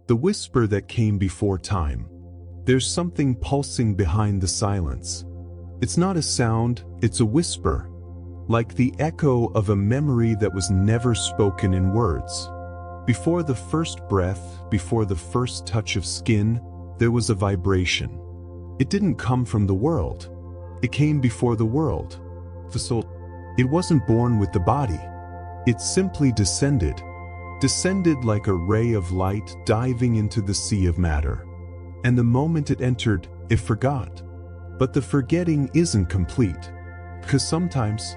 The whisper that came before time. There's something pulsing behind the silence. It's not a sound, it's a whisper, like the echo of a memory that was never spoken in words. Before the first breath, before the first touch of skin, there was a vibration. It didn't come from the world. It came before the world. The soul. It wasn't born with the body. It simply descended like a ray of light diving into the sea of matter. And the moment it entered, it forgot. But the forgetting isn't complete. Because sometimes,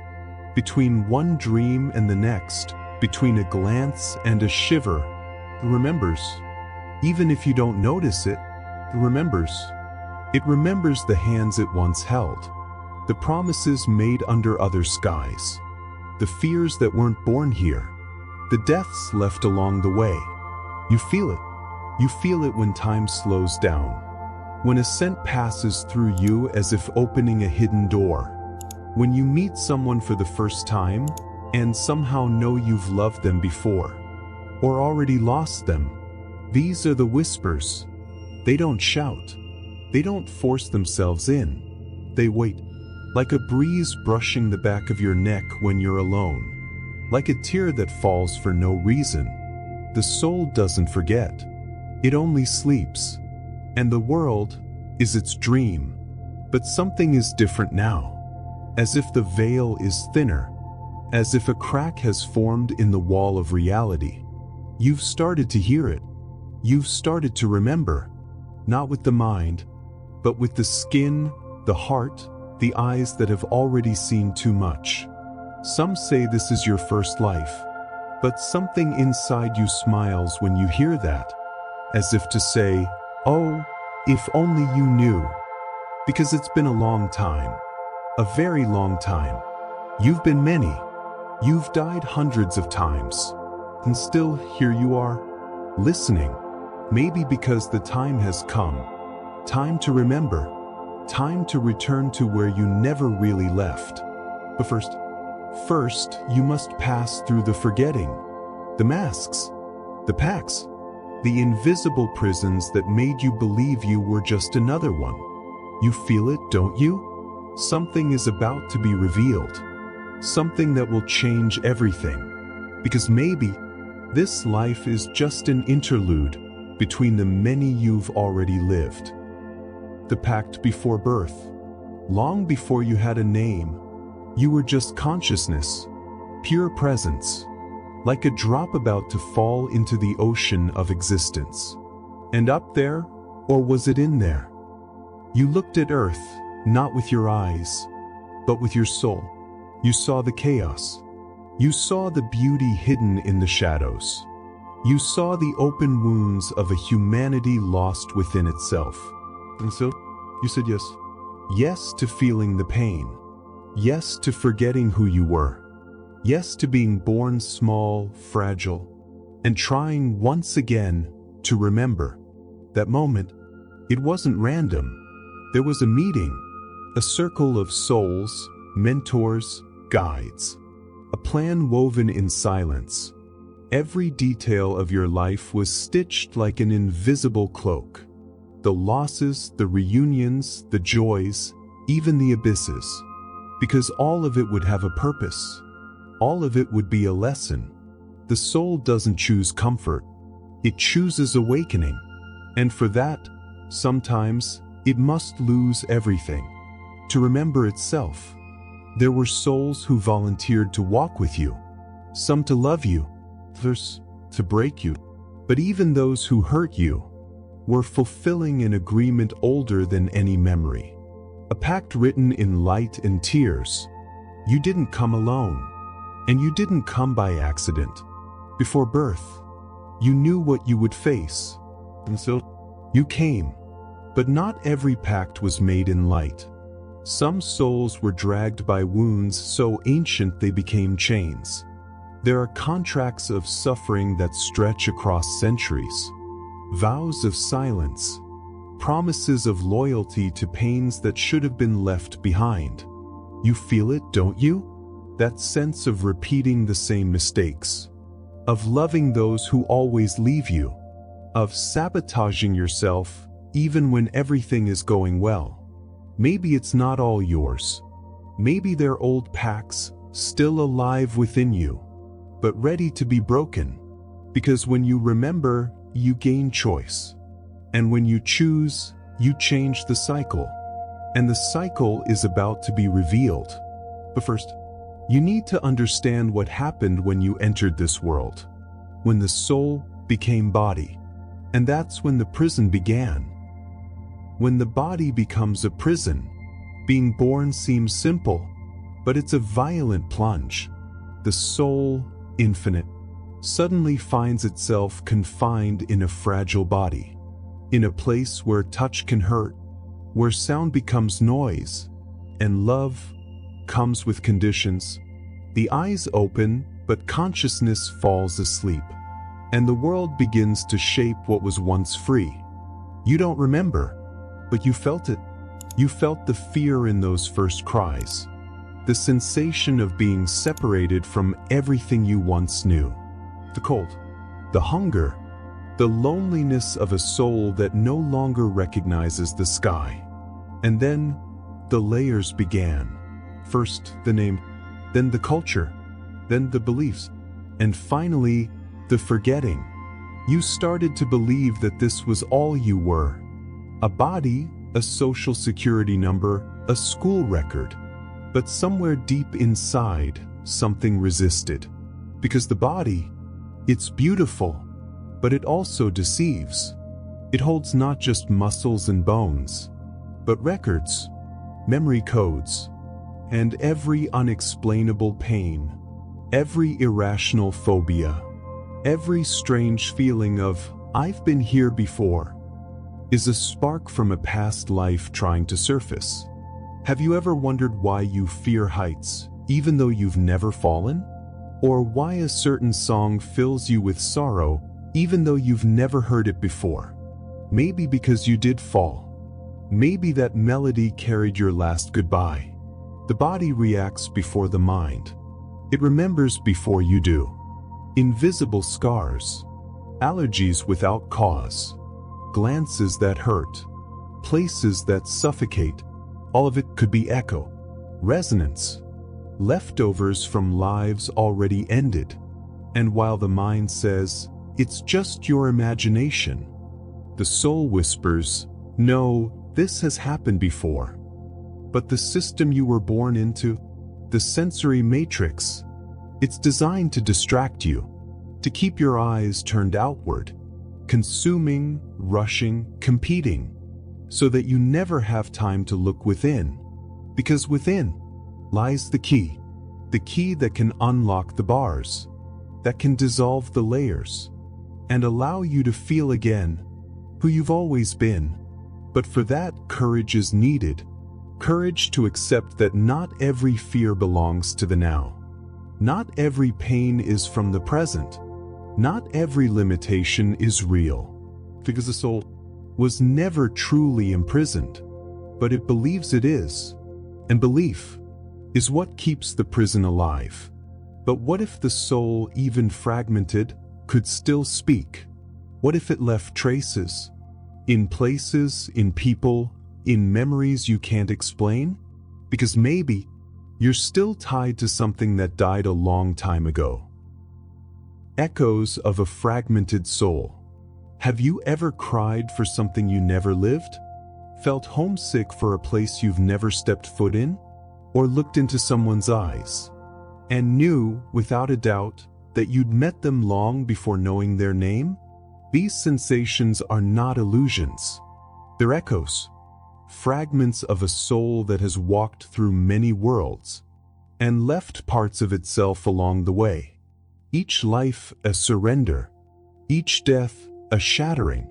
between one dream and the next, between a glance and a shiver, it remembers. Even if you don't notice it, it remembers. It remembers the hands it once held, the promises made under other skies, the fears that weren't born here, the deaths left along the way. You feel it. You feel it when time slows down, when a scent passes through you as if opening a hidden door, when you meet someone for the first time and somehow know you've loved them before, or already lost them. These are the whispers. They don't shout. They don't force themselves in. They wait, like a breeze brushing the back of your neck when you're alone, like a tear that falls for no reason. The soul doesn't forget. It only sleeps. And the world is its dream. But something is different now. As if the veil is thinner. As if a crack has formed in the wall of reality. You've started to hear it. You've started to remember. Not with the mind, but with the skin, the heart, the eyes that have already seen too much. Some say this is your first life. But something inside you smiles when you hear that. As if to say, oh, if only you knew. Because it's been a long time. A very long time. You've been many. You've died hundreds of times. And still here you are, listening. Maybe because the time has come. Time to remember. Time to return to where you never really left. But first, you must pass through the forgetting. The masks. The packs. The invisible prisons that made you believe you were just another one. You feel it, don't you? Something is about to be revealed. Something that will change everything. Because maybe this life is just an interlude between the many you've already lived. The pact before birth. Long before you had a name, you were just consciousness, pure presence, like a drop about to fall into the ocean of existence. And up there, or was it in there? You looked at Earth, not with your eyes, but with your soul. You saw the chaos. You saw the beauty hidden in the shadows. You saw the open wounds of a humanity lost within itself. And so, you said yes. Yes to feeling the pain. Yes to forgetting who you were. Yes to being born small, fragile, and trying once again to remember. That moment, it wasn't random. There was a meeting, a circle of souls, mentors, guides. A plan woven in silence. Every detail of your life was stitched like an invisible cloak. The losses, the reunions, the joys, even the abysses. Because all of it would have a purpose. All of it would be a lesson. The soul doesn't choose comfort. It chooses awakening. And for that, sometimes, it must lose everything. To remember itself. There were souls who volunteered to walk with you. Some to love you. Others to break you. But even those who hurt you were fulfilling an agreement older than any memory. A pact written in light and tears. You didn't come alone. And you didn't come by accident. Before birth, you knew what you would face. And so, you came. But not every pact was made in light. Some souls were dragged by wounds so ancient they became chains. There are contracts of suffering that stretch across centuries. Vows of silence. Promises of loyalty to pains that should have been left behind. You feel it, don't you? That sense of repeating the same mistakes. Of loving those who always leave you. of sabotaging yourself even when everything is going well. Maybe it's not all yours. Maybe they're old packs, still alive within you, but ready to be broken. Because when you remember, you gain choice. And when you choose, you change the cycle. And the cycle is about to be revealed. But first, you need to understand what happened when you entered this world. When the soul became body. And that's when the prison began. When the body becomes a prison, being born seems simple, but it's a violent plunge. The soul, infinite, suddenly finds itself confined in a fragile body. In a place where touch can hurt, where sound becomes noise, and love comes with conditions. The eyes open, but consciousness falls asleep. And the world begins to shape what was once free. You don't remember, but you felt it. You felt the fear in those first cries. The sensation of being separated from everything you once knew. The cold, the hunger, the loneliness of a soul that no longer recognizes the sky. And then the layers began. First the name, then the culture, then the beliefs, and finally the forgetting. You started to believe that this was all you were. A body, a social security number, a school record. But somewhere deep inside, something resisted. Because the body, it's beautiful, but it also deceives. It holds not just muscles and bones, but records, memory codes, and every unexplainable pain, every irrational phobia, every strange feeling of, I've been here before, is a spark from a past life trying to surface. Have you ever wondered why you fear heights, even though you've never fallen? Or why a certain song fills you with sorrow, even though you've never heard it before? Maybe because you did fall. Maybe that melody carried your last goodbye. The body reacts before the mind. It remembers before you do. Invisible scars, allergies without cause, glances that hurt, places that suffocate. All of it could be echo, resonance, leftovers from lives already ended. And while the mind says, it's just your imagination, the soul whispers, no, this has happened before. But the system you were born into, the sensory matrix, it's designed to distract you, to keep your eyes turned outward, consuming, rushing, competing, so that you never have time to look within. Because within lies the key that can unlock the bars, that can dissolve the layers, and allow you to feel again who you've always been. But for that, courage is needed. Courage to accept that not every fear belongs to the now. Not every pain is from the present. Not every limitation is real. Because the soul was never truly imprisoned, but it believes it is. And belief is what keeps the prison alive. But what if the soul, even fragmented, could still speak? What if it left traces? In places, in people, in memories you can't explain? Because maybe you're still tied to something that died a long time ago. Echoes of a fragmented soul. Have you ever cried for something you never lived? Felt homesick for a place you've never stepped foot in? Or looked into someone's eyes and knew, without a doubt, that you'd met them long before knowing their name? These sensations are not illusions. They're echoes. Fragments of a soul that has walked through many worlds and left parts of itself along the way. Each life a surrender, each death a shattering,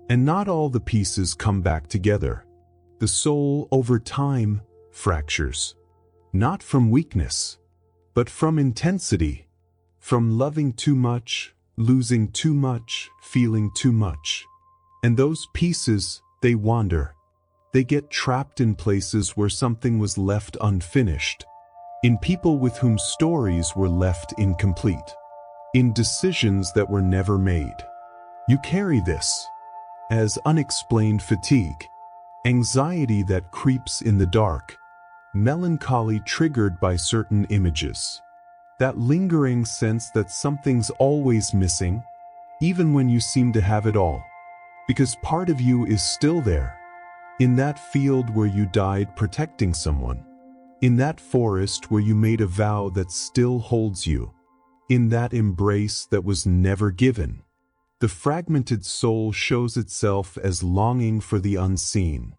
and not all the pieces come back together. The soul, over time, fractures, not from weakness, but from intensity, from loving too much, losing too much, feeling too much. And those pieces, they wander. They get trapped in places where something was left unfinished, in people with whom stories were left incomplete, in decisions that were never made. You carry this as unexplained fatigue, anxiety that creeps in the dark, melancholy triggered by certain images, that lingering sense that something's always missing, even when you seem to have it all, because part of you is still there, in that field where you died protecting someone, in that forest where you made a vow that still holds you, in that embrace that was never given. The fragmented soul shows itself as longing for the unseen,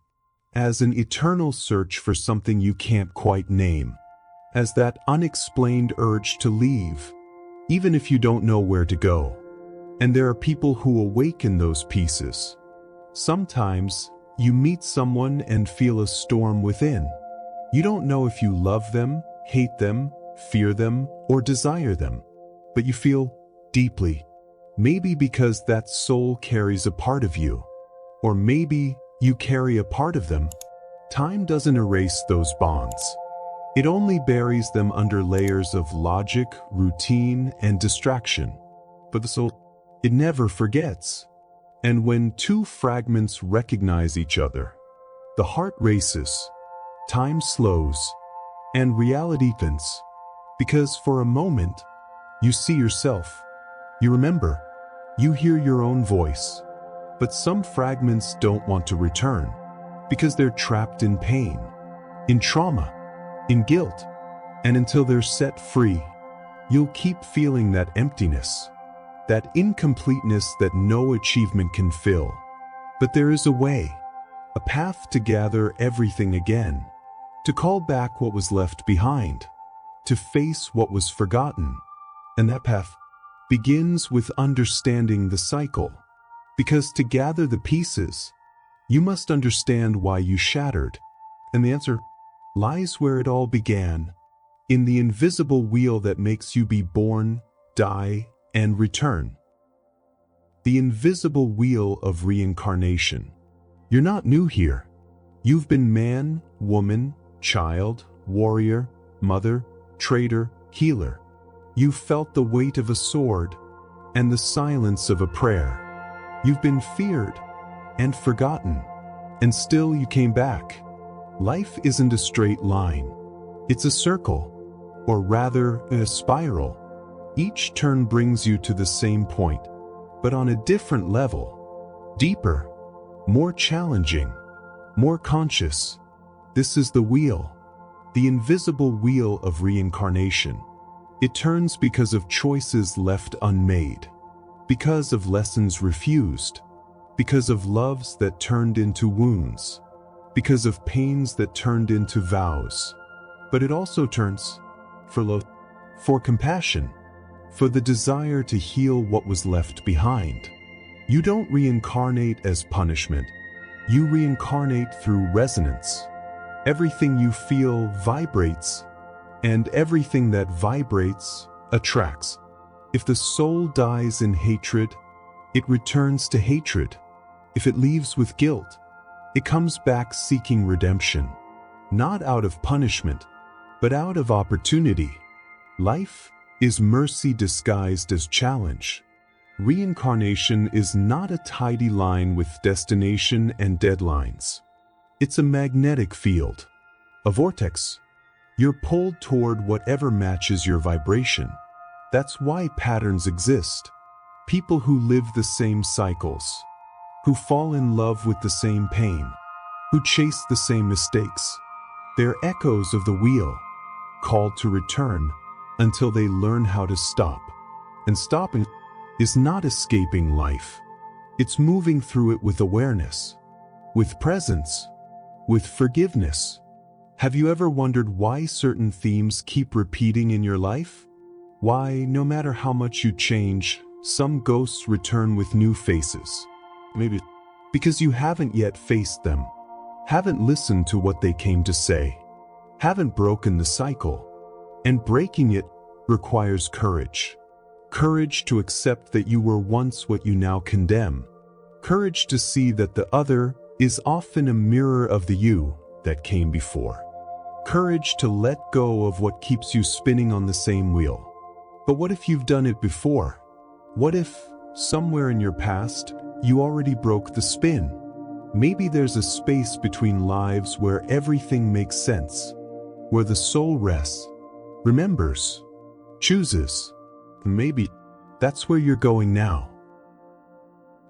as an eternal search for something you can't quite name, as that unexplained urge to leave, even if you don't know where to go. And there are people who awaken those pieces. Sometimes you meet someone and feel a storm within. You don't know if you love them, hate them, fear them, or desire them, but you feel deeply. Maybe because that soul carries a part of you, or maybe you carry a part of them. Time doesn't erase those bonds. It only buries them under layers of logic, routine, and distraction. But the soul, it never forgets. And when two fragments recognize each other, the heart races, time slows, and reality deepens. Because for a moment, you see yourself. You remember, you hear your own voice, but some fragments don't want to return because they're trapped in pain, in trauma, in guilt, and until they're set free, you'll keep feeling that emptiness, that incompleteness that no achievement can fill. But there is a way, a path to gather everything again, to call back what was left behind, to face what was forgotten, and that path begins with understanding the cycle, because to gather the pieces, you must understand why you shattered, and the answer lies where it all began, in the invisible wheel that makes you be born, die, and return. The invisible wheel of reincarnation. You're not new here. You've been man, woman, child, warrior, mother, traitor, healer. You've felt the weight of a sword and the silence of a prayer. You've been feared and forgotten, and still you came back. Life isn't a straight line. It's a circle, or rather a spiral. Each turn brings you to the same point, but on a different level. Deeper, more challenging, more conscious. This is the wheel, the invisible wheel of reincarnation. It turns because of choices left unmade, because of lessons refused, because of loves that turned into wounds, because of pains that turned into vows. But it also turns for love, for compassion, for the desire to heal what was left behind. You don't reincarnate as punishment. You reincarnate through resonance. Everything you feel vibrates, and everything that vibrates attracts. If the soul dies in hatred, it returns to hatred. If it leaves with guilt, it comes back seeking redemption, not out of punishment, but out of opportunity. Life is mercy disguised as challenge. Reincarnation is not a tidy line with destination and deadlines. It's a magnetic field, a vortex. You're pulled toward whatever matches your vibration. That's why patterns exist. People who live the same cycles, who fall in love with the same pain, who chase the same mistakes. They're echoes of the wheel, called to return until they learn how to stop. And stopping is not escaping life. It's moving through it with awareness, with presence, with forgiveness. Have you ever wondered why certain themes keep repeating in your life? Why, no matter how much you change, some ghosts return with new faces? Maybe because you haven't yet faced them, haven't listened to what they came to say, haven't broken the cycle. And breaking it requires courage. Courage to accept that you were once what you now condemn. Courage to see that the other is often a mirror of the you that came before. Courage to let go of what keeps you spinning on the same wheel. But what if you've done it before? What if, Somewhere in your past, you already broke the spin. Maybe there's a space between lives where everything makes sense, where the soul rests, remembers, chooses. Maybe that's where you're going now.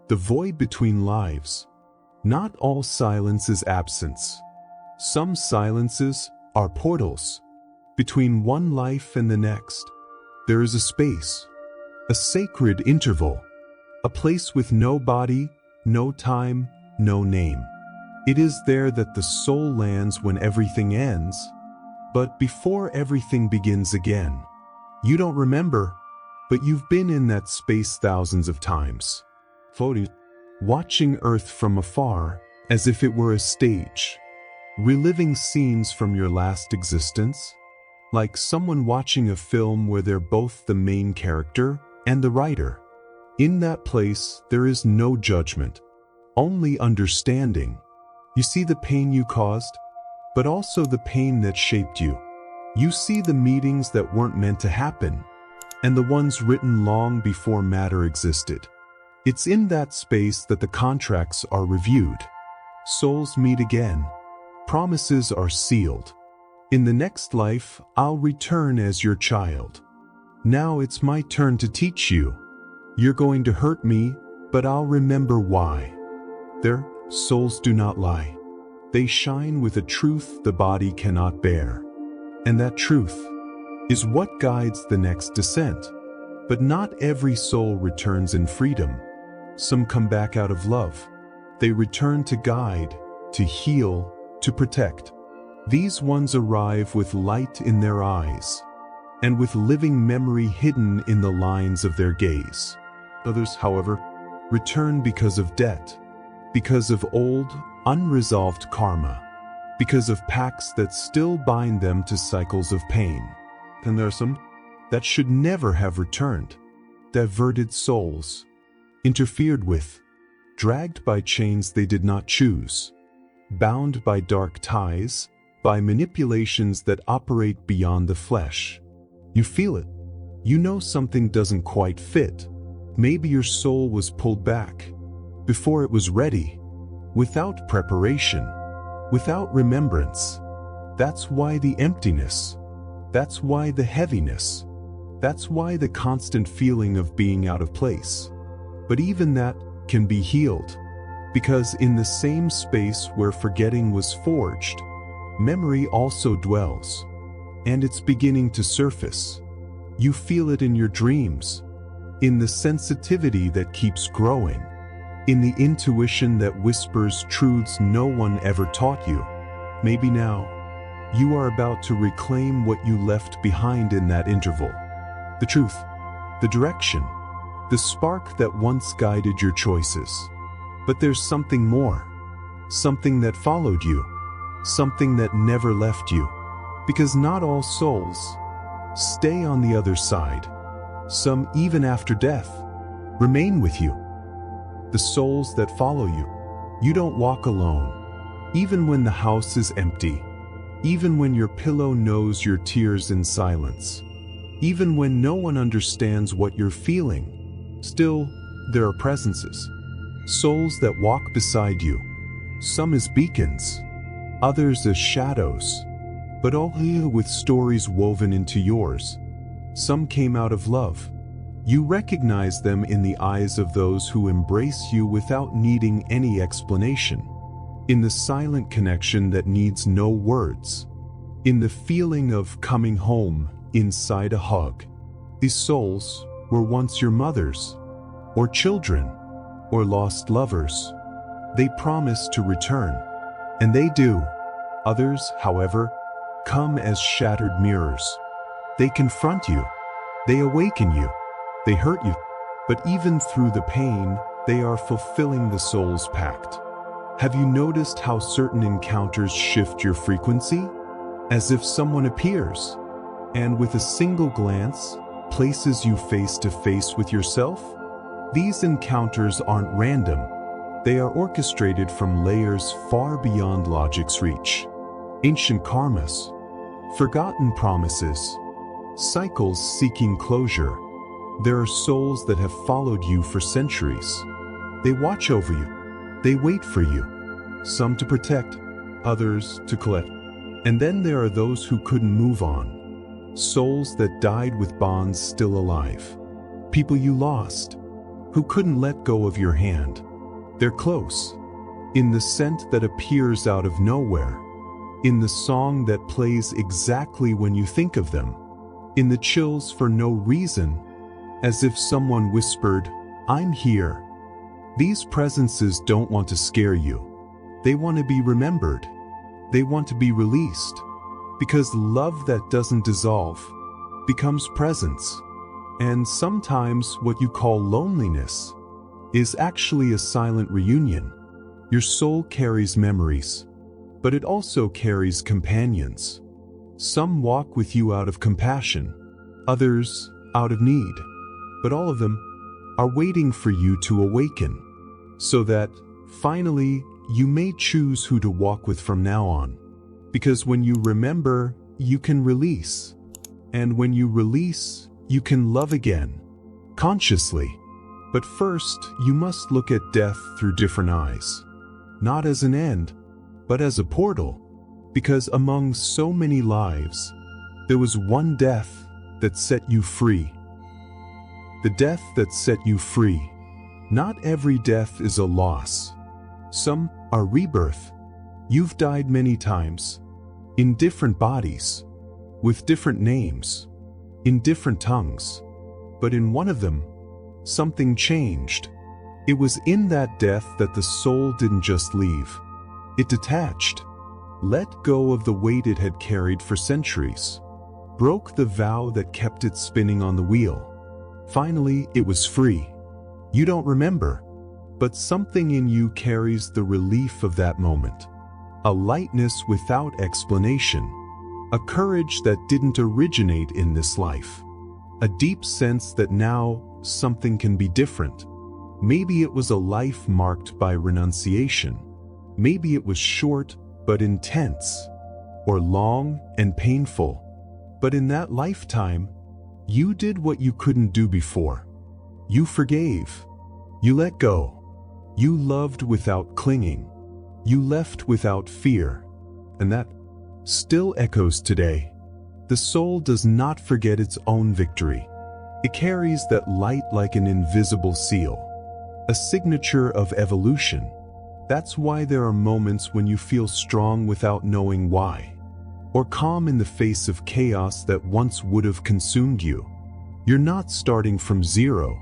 The void between lives. Not all silence is absence. Some silences are portals. Between one life and the next, there is a space, a sacred interval, a place with no body, no time, no name. It is there that the soul lands when everything ends, but before everything begins again. You don't remember, but you've been in that space thousands of times. Floating, watching Earth from afar as if it were a stage, reliving scenes from your last existence, like someone watching a film where they're both the main character and the writer. In that place, there is no judgment, only understanding. You see the pain you caused, but also the pain that shaped you. You see the meetings that weren't meant to happen, and the ones written long before matter existed. It's in that space that the contracts are reviewed. Souls meet again. Promises are sealed. In the next life, I'll return as your child. Now it's my turn to teach you. You're going to hurt me, but I'll remember why. Their souls do not lie. They shine with a truth the body cannot bear. And that truth is what guides the next descent. But not every soul returns in freedom. Some come back out of love. They return to guide, to heal, to protect. These ones arrive with light in their eyes, and with living memory hidden in the lines of their gaze. Others, however, return because of debt, because of old, unresolved karma, because of pacts that still bind them to cycles of pain. And there are some that should never have returned, diverted souls, interfered with, dragged by chains they did not choose, bound by dark ties, by manipulations that operate beyond the flesh. You feel it. You know something doesn't quite fit. Maybe your soul was pulled back before it was ready, without preparation, without remembrance. That's why the emptiness. That's why the heaviness. That's why the constant feeling of being out of place. But even that can be healed, because in the same space where forgetting was forged, memory also dwells, and it's beginning to surface. You feel it in your dreams, in the sensitivity that keeps growing, in the intuition that whispers truths no one ever taught you. Maybe now, you are about to reclaim what you left behind in that interval. The truth, the direction, the spark that once guided your choices. But there's something more, something that followed you, something that never left you. Because not all souls stay on the other side. Some, even after death, remain with you. The souls that follow you. You don't walk alone. Even when the house is empty. Even when your pillow knows your tears in silence. Even when no one understands what you're feeling. Still, there are presences. Souls that walk beside you. Some as beacons, others as shadows, but all with stories woven into yours. Some came out of love. You recognize them in the eyes of those who embrace you without needing any explanation. In the silent connection that needs no words. In the feeling of coming home inside a hug. These souls were once your mothers, or children, or lost lovers. They promise to return, and they do. Others, however, come as shattered mirrors. They confront you, they awaken you, they hurt you, but even through the pain, they are fulfilling the soul's pact. Have you noticed how certain encounters shift your frequency? As if someone appears, and with a single glance, places you face to face with yourself? These encounters aren't random. They are orchestrated from layers far beyond logic's reach. Ancient karmas, forgotten promises, cycles seeking closure. There are souls that have followed you for centuries. They watch over you. They wait for you. Some to protect, others to collect. And then there are those who couldn't move on. Souls that died with bonds still alive. People you lost, who couldn't let go of your hand. They're close, in the scent that appears out of nowhere, in the song that plays exactly when you think of them, in the chills for no reason, as if someone whispered, "I'm here." These presences don't want to scare you. They want to be remembered. They want to be released. Because love that doesn't dissolve becomes presence. And sometimes what you call loneliness is actually a silent reunion. Your soul carries memories, but it also carries companions. Some walk with you out of compassion, others out of need, but all of them are waiting for you to awaken, so that, finally, you may choose who to walk with from now on. Because when you remember, you can release. And when you release, you can love again, consciously. But first, you must look at death through different eyes. Not as an end, but as a portal. Because among so many lives, there was one death that set you free. The death that set you free. Not every death is a loss. Some are rebirth. You've died many times, in different bodies, with different names, in different tongues. But in one of them, something changed. It was in that death that the soul didn't just leave. It detached, let go of the weight it had carried for centuries, broke the vow that kept it spinning on the wheel. Finally, it was free. You don't remember, but something in you carries the relief of that moment. A lightness without explanation. A courage that didn't originate in this life. A deep sense that now something can be different. Maybe it was a life marked by renunciation. Maybe it was short but intense, or long and painful. But in that lifetime, you did what you couldn't do before. You forgave. You let go. You loved without clinging. You left without fear. And that still echoes today. The soul does not forget its own victory. It carries that light like an invisible seal, a signature of evolution. That's why there are moments when you feel strong without knowing why, or calm in the face of chaos that once would have consumed you. You're not starting from zero.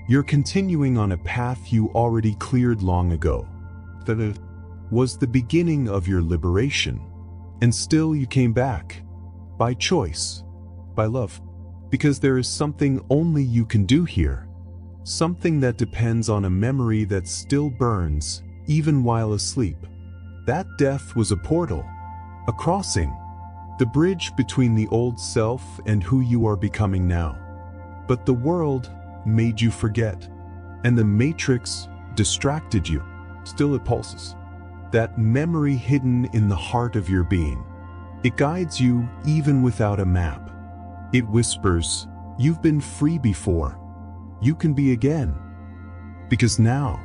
You're continuing on a path you already cleared long ago. That was the beginning of your liberation. And still you came back. By choice. By love. Because there is something only you can do here. Something that depends on a memory that still burns, even while asleep. That death was a portal. A crossing. The bridge between the old self and who you are becoming now. But the world made you forget. And the matrix distracted you. Still it pulses. That memory hidden in the heart of your being. It guides you even without a map. It whispers, you've been free before. You can be again. Because now,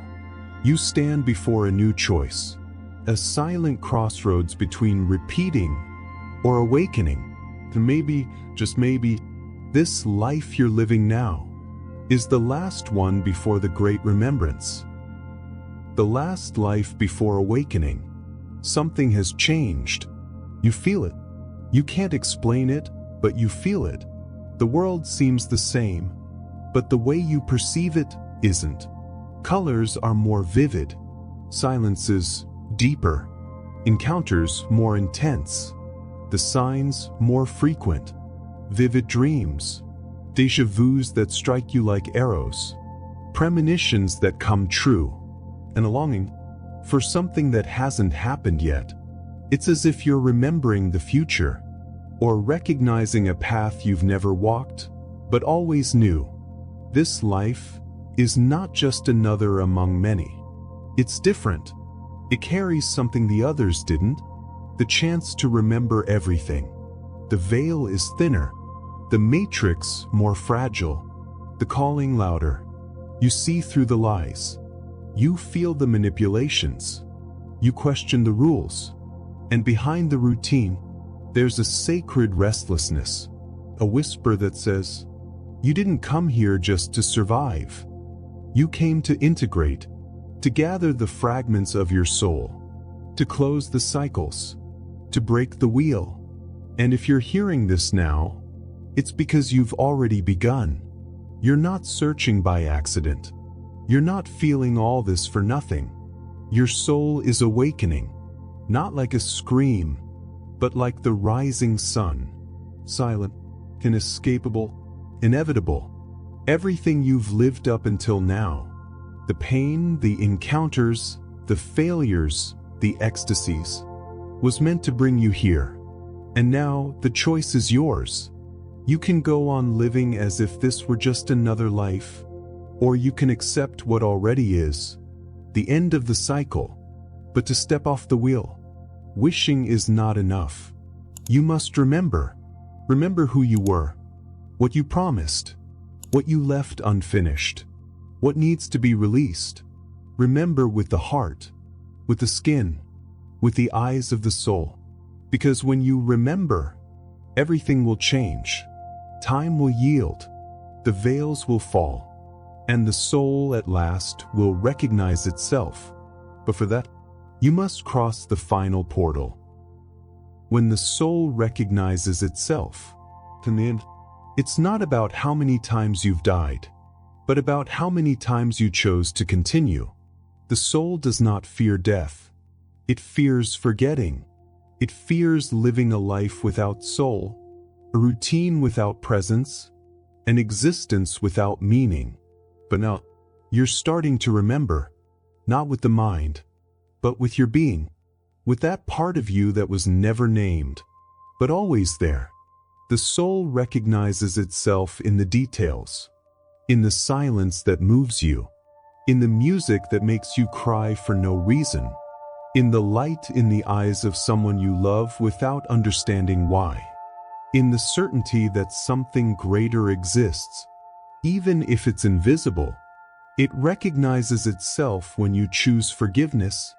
you stand before a new choice. A silent crossroads between repeating or awakening. And maybe, just maybe, this life you're living now is the last one before the great remembrance. The last life before awakening. Something has changed. You feel it. You can't explain it, but you feel it. The world seems the same, but the way you perceive it isn't. Colors are more vivid, silences deeper, encounters more intense, the signs more frequent, vivid dreams, déjà vus that strike you like arrows, premonitions that come true, and a longing for something that hasn't happened yet. It's as if you're remembering the future, or recognizing a path you've never walked, but always knew. This life is not just another among many. It's different. It carries something the others didn't, the chance to remember everything. The veil is thinner, the matrix more fragile, the calling louder. You see through the lies. You feel the manipulations. You question the rules. And behind the routine, there's a sacred restlessness, a whisper that says, you didn't come here just to survive. You came to integrate, to gather the fragments of your soul, to close the cycles, to break the wheel. And if you're hearing this now, it's because you've already begun. You're not searching by accident. You're not feeling all this for nothing. Your soul is awakening, not like a scream, but like the rising sun, silent, inescapable, inevitable. Everything you've lived up until now, the pain, the encounters, the failures, the ecstasies, was meant to bring you here. And now the choice is yours. You can go on living as if this were just another life, or you can accept what already is, the end of the cycle. But to step off the wheel, wishing is not enough. You must remember who you were, what you promised, what you left unfinished, what needs to be released. Remember with the heart, with the skin, with the eyes of the soul. Because when you remember, everything will change. Time will yield, the veils will fall, and the soul at last will recognize itself. But for that, you must cross the final portal. When the soul recognizes itself, in the end, it's not about how many times you've died, but about how many times you chose to continue. The soul does not fear death. It fears forgetting. It fears living a life without soul, a routine without presence, an existence without meaning. But now, you're starting to remember, not with the mind, but with your being, with that part of you that was never named, but always there. The soul recognizes itself in the details, in the silence that moves you, in the music that makes you cry for no reason, in the light in the eyes of someone you love without understanding why, in the certainty that something greater exists, even if it's invisible. It recognizes itself when you choose forgiveness,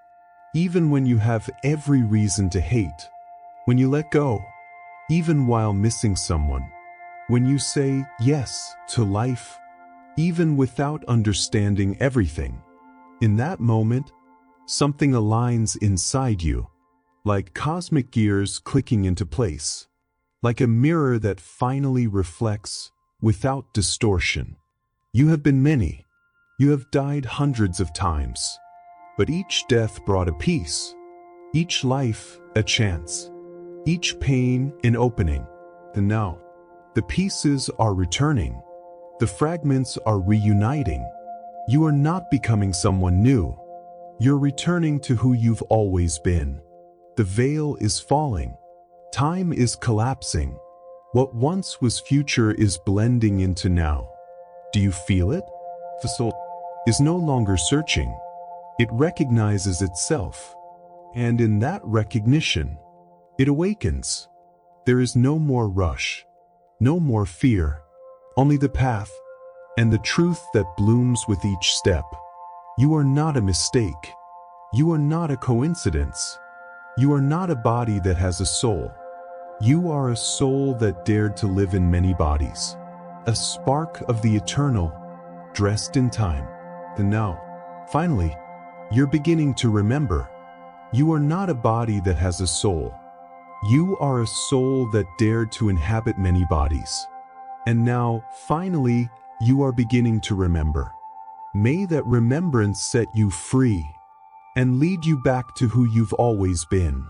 even when you have every reason to hate, when you let go, even while missing someone, when you say yes to life, even without understanding everything. In that moment, something aligns inside you, like cosmic gears clicking into place, like a mirror that finally reflects without distortion. You have been many. You have died hundreds of times. But each death brought a peace, each life a chance, each pain an opening. And now, the pieces are returning. The fragments are reuniting. You are not becoming someone new. You're returning to who you've always been. The veil is falling. Time is collapsing. What once was future is blending into now. Do you feel it? The soul is no longer searching. It recognizes itself. And in that recognition, it awakens. There is no more rush, no more fear, only the path and the truth that blooms with each step. You are not a mistake. You are not a coincidence. You are not a body that has a soul. You are a soul that dared to live in many bodies. A spark of the eternal, dressed in time. And now, finally, you're beginning to remember. You are not a body that has a soul. You are a soul that dared to inhabit many bodies. And now, finally, you are beginning to remember. May that remembrance set you free and lead you back to who you've always been.